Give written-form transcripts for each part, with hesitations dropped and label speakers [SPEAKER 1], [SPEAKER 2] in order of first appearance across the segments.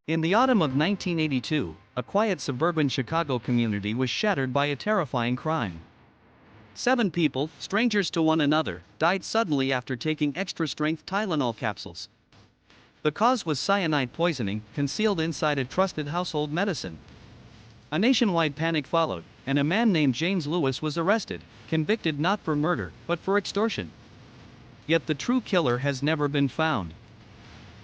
[SPEAKER 1] In the autumn of 1982, a quiet suburban Chicago community was shattered by a terrifying crime. 7 people, strangers to one another, died suddenly after taking extra-strength Tylenol capsules. The cause was cyanide poisoning, concealed inside a trusted household medicine. A nationwide panic followed, and a man named James Lewis was arrested, convicted not for murder, but for extortion. Yet the true killer has never been found.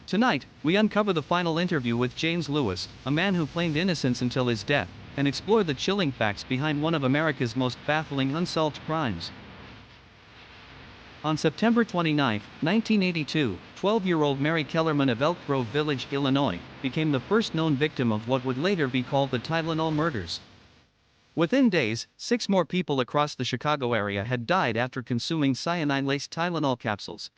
[SPEAKER 1] Tonight, we uncover the final interview with James Lewis, a man who claimed innocence until his death, and explore the chilling facts behind one of America's most baffling unsolved crimes. On September 29, 1982, 12-year-old Mary Kellerman of Elk Grove Village, Illinois, became the first known victim of what would later be called the Tylenol murders. Within days, 6 more people across the Chicago area had died after consuming cyanide-laced Tylenol capsules.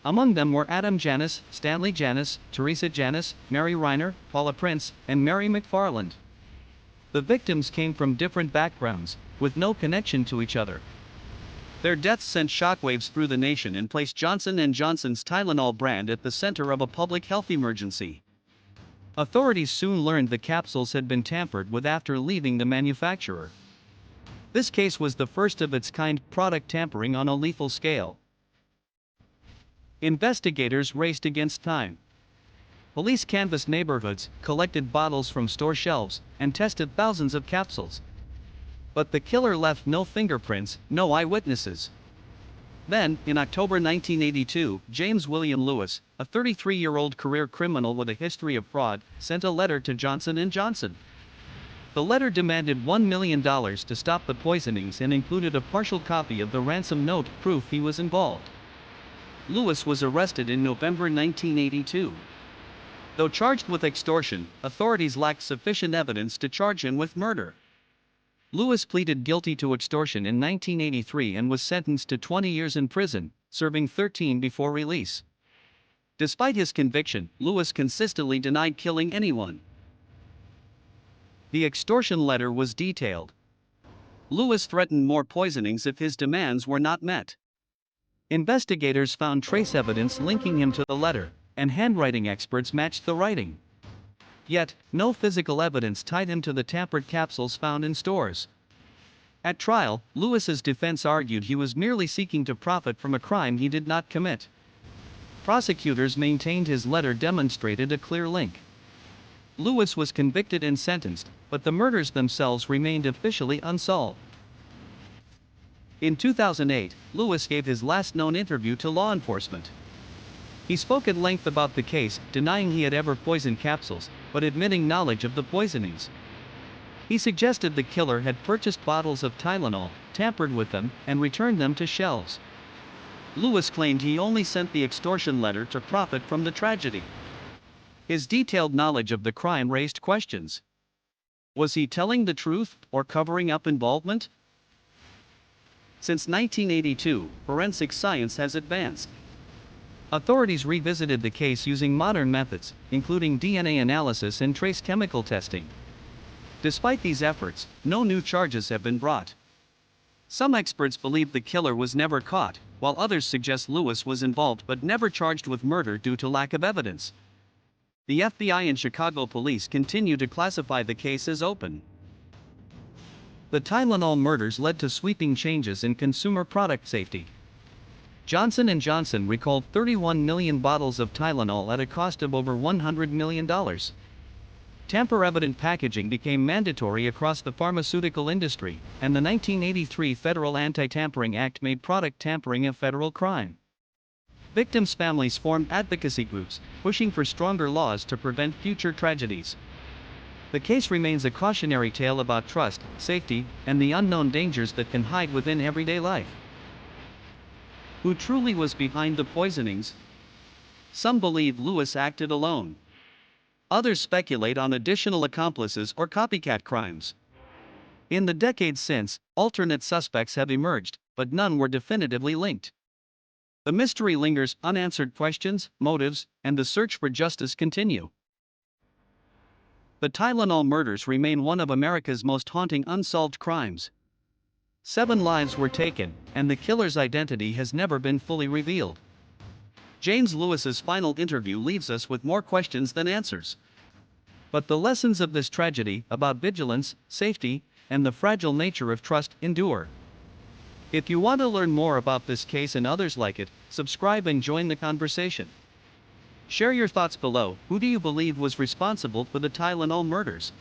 [SPEAKER 1] Among them were Adam Janus, Stanley Janus, Teresa Janus, Mary Reiner, Paula Prince, and Mary McFarland. The victims came from different backgrounds, with no connection to each other. Their deaths sent shockwaves through the nation and placed Johnson & Johnson's Tylenol brand at the center of a public health emergency. Authorities soon learned the capsules had been tampered with after leaving the manufacturer. This case was the first of its kind, product tampering on a lethal scale. Investigators raced against time. Police canvassed neighborhoods, collected bottles from store shelves, and tested thousands of capsules. But the killer left no fingerprints, no eyewitnesses. Then, in October 1982, James William Lewis, a 33-year-old career criminal with a history of fraud, sent a letter to Johnson & Johnson. The letter demanded $1 million to stop the poisonings and included a partial copy of the ransom note, proof he was involved. Lewis was arrested in November 1982. Though charged with extortion, authorities lacked sufficient evidence to charge him with murder. Lewis pleaded guilty to extortion in 1983 and was sentenced to 20 years in prison, serving 13 before release. Despite his conviction, Lewis consistently denied killing anyone. The extortion letter was detailed. Lewis threatened more poisonings if his demands were not met. Investigators found trace evidence linking him to the letter, and handwriting experts matched the writing. Yet, no physical evidence tied him to the tampered capsules found in stores. At trial, Lewis's defense argued he was merely seeking to profit from a crime he did not commit. Prosecutors maintained his letter demonstrated a clear link. Lewis was convicted and sentenced, but the murders themselves remained officially unsolved. In 2008, Lewis gave his last known interview to law enforcement. He spoke at length about the case, denying he had ever poisoned capsules, but admitting knowledge of the poisonings. He suggested the killer had purchased bottles of Tylenol, tampered with them, and returned them to shelves. Lewis claimed he only sent the extortion letter to profit from the tragedy. His detailed knowledge of the crime raised questions. Was he telling the truth, or covering up involvement? Since 1982, forensic science has advanced. Authorities revisited the case using modern methods, including DNA analysis and trace chemical testing. Despite these efforts, no new charges have been brought. Some experts believe the killer was never caught, while others suggest Lewis was involved but never charged with murder due to lack of evidence. The FBI and Chicago police continue to classify the case as open. The Tylenol murders led to sweeping changes in consumer product safety. Johnson & Johnson recalled 31 million bottles of Tylenol at a cost of over $100 million. Tamper-evident packaging became mandatory across the pharmaceutical industry, and the 1983 Federal Anti-Tampering Act made product tampering a federal crime. Victims' families formed advocacy groups, pushing for stronger laws to prevent future tragedies. The case remains a cautionary tale about trust, safety, and the unknown dangers that can hide within everyday life. Who truly was behind the poisonings? Some believe Lewis acted alone. Others speculate on additional accomplices or copycat crimes. In the decades since, alternate suspects have emerged, but none were definitively linked. The mystery lingers, unanswered questions, motives, and the search for justice continue. The Tylenol murders remain one of America's most haunting unsolved crimes. 7 lives were taken, and the killer's identity has never been fully revealed. James Lewis's final interview leaves us with more questions than answers. But the lessons of this tragedy about vigilance, safety, and the fragile nature of trust endure. If you want to learn more about this case and others like it, subscribe and join the conversation. Share your thoughts below. Who do you believe was responsible for the Tylenol murders?